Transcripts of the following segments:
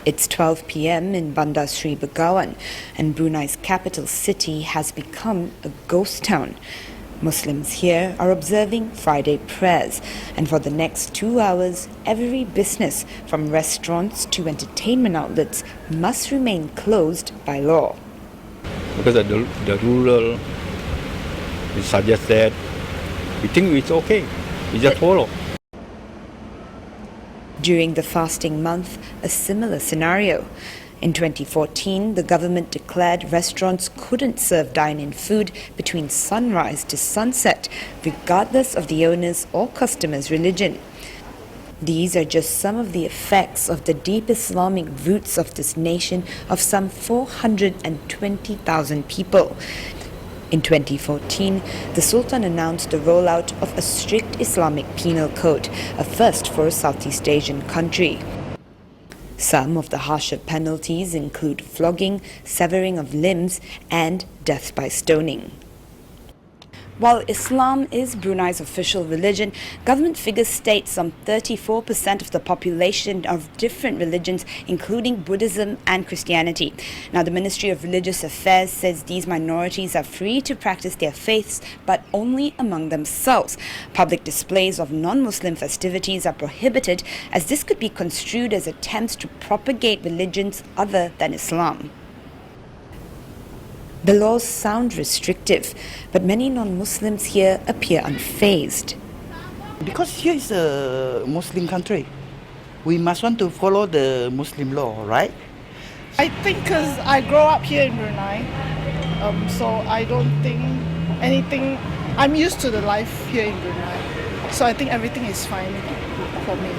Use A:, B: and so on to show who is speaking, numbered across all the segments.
A: It's 12 p.m. in Bandar Sri Begawan, and Brunei's capital city has become a ghost town. Muslims here are observing Friday prayers, and for the next 2 hours, every business, from restaurants to entertainment outlets, must remain closed by law.
B: Because the rural suggests that we think it's okay, we just follow.
A: During the fasting month, a similar scenario. In 2014, the government declared restaurants couldn't serve dine-in food between sunrise to sunset, regardless of the owner's or customer's religion. These are just some of the effects of the deep Islamic roots of this nation of some 420,000 people. In 2014, the Sultan announced the rollout of a strict Islamic penal code, a first for a Southeast Asian country. Some of the harsher penalties include flogging, severing of limbs, and death by stoning. While Islam is Brunei's official religion, government figures state some 34% of the population of different religions, including Buddhism and Christianity. Now, the Ministry of Religious Affairs says these minorities are free to practice their faiths, but only among themselves. Public displays of non-Muslim festivities are prohibited, as this could be construed as attempts to propagate religions other than Islam. The laws sound restrictive, but many non-Muslims here appear unfazed.
C: Because here is a Muslim country, we must want to follow the Muslim law, right?
D: I think because I grew up here in Brunei, so I don't think anything, I'm used to the life here in Brunei, so I think everything is fine for me.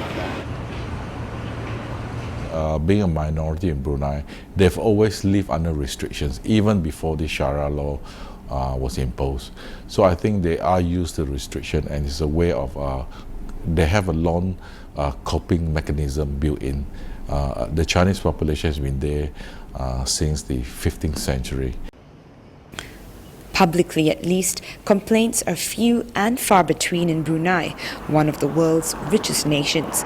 E: Being a minority in Brunei, they've always lived under restrictions, even before the Sharia law was imposed. So I think they are used to restriction, and it's a way of, they have a long coping mechanism built in. The Chinese population has been there since the 15th century.
A: Publicly, at least, complaints are few and far between in Brunei, one of the world's richest nations.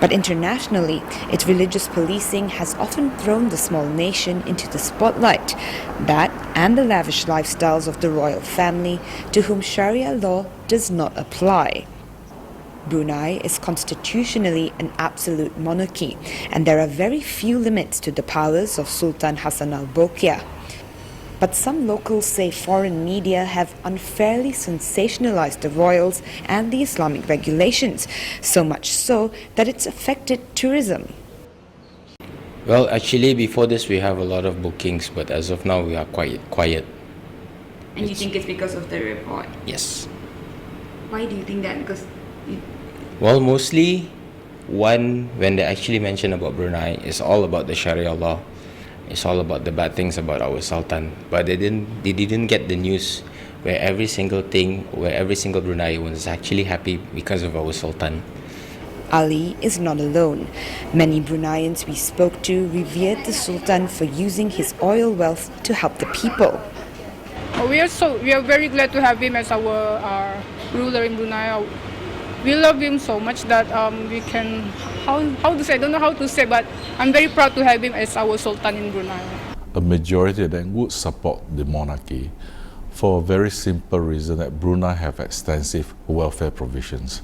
A: But internationally, its religious policing has often thrown the small nation into the spotlight. That and the lavish lifestyles of the royal family, to whom Sharia law does not apply. Brunei is constitutionally an absolute monarchy, and there are very few limits to the powers of Sultan Hassan al-Bolkiah. But some locals say foreign media have unfairly sensationalized the royals and the Islamic regulations, so much so that it's affected tourism.
F: Well, actually, before this we have a lot of bookings, but as of now we are quite quiet.
A: And you think it's because of the report?
F: Yes.
A: Why do you think that? Because
F: Well, mostly, when they actually mention about Brunei, it's all about the Sharia law. It's all about the bad things about our Sultan, but they didn't get the news where every single Bruneian was actually happy because of our Sultan.
A: Ali is not alone. Many Bruneians we spoke to revered the Sultan for using his oil wealth to help the people.
D: We are very glad to have him as our ruler in Brunei. We love him so much that we can, how to say, I don't know how to say, but I'm very proud to have him as our Sultan in Brunei.
E: A majority of them would support the monarchy for a very simple reason that Brunei have extensive welfare provisions.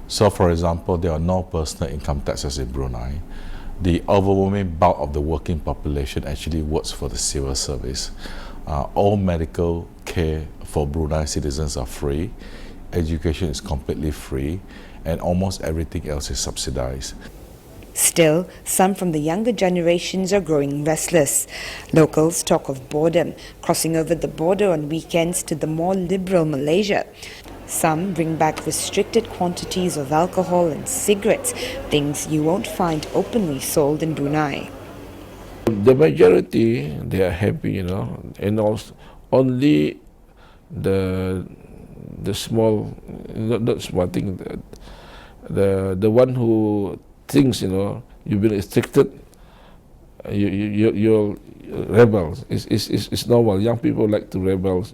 E: So for example, there are no personal income taxes in Brunei. The overwhelming bulk of the working population actually works for the civil service. All medical care for Brunei citizens are free. Education is completely free, and almost everything else is subsidized.
A: Still, some from the younger generations are growing restless. Locals talk of boredom, crossing over the border on weekends to the more liberal Malaysia. Some bring back restricted quantities of alcohol and cigarettes, things you won't find openly sold in Brunei.
G: The majority, they are happy, and also only the small, not small thing, the one who thinks, you've been restricted, you're rebels. It's normal. Young people like to rebel.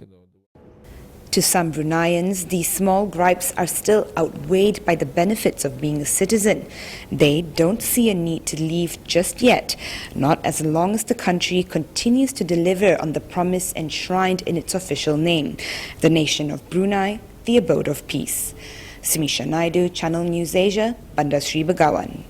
A: To some Bruneians, these small gripes are still outweighed by the benefits of being a citizen. They don't see a need to leave just yet, not as long as the country continues to deliver on the promise enshrined in its official name, the nation of Brunei, the abode of peace. Simisha Naidu, Channel News Asia, Bandar Sri Begawan.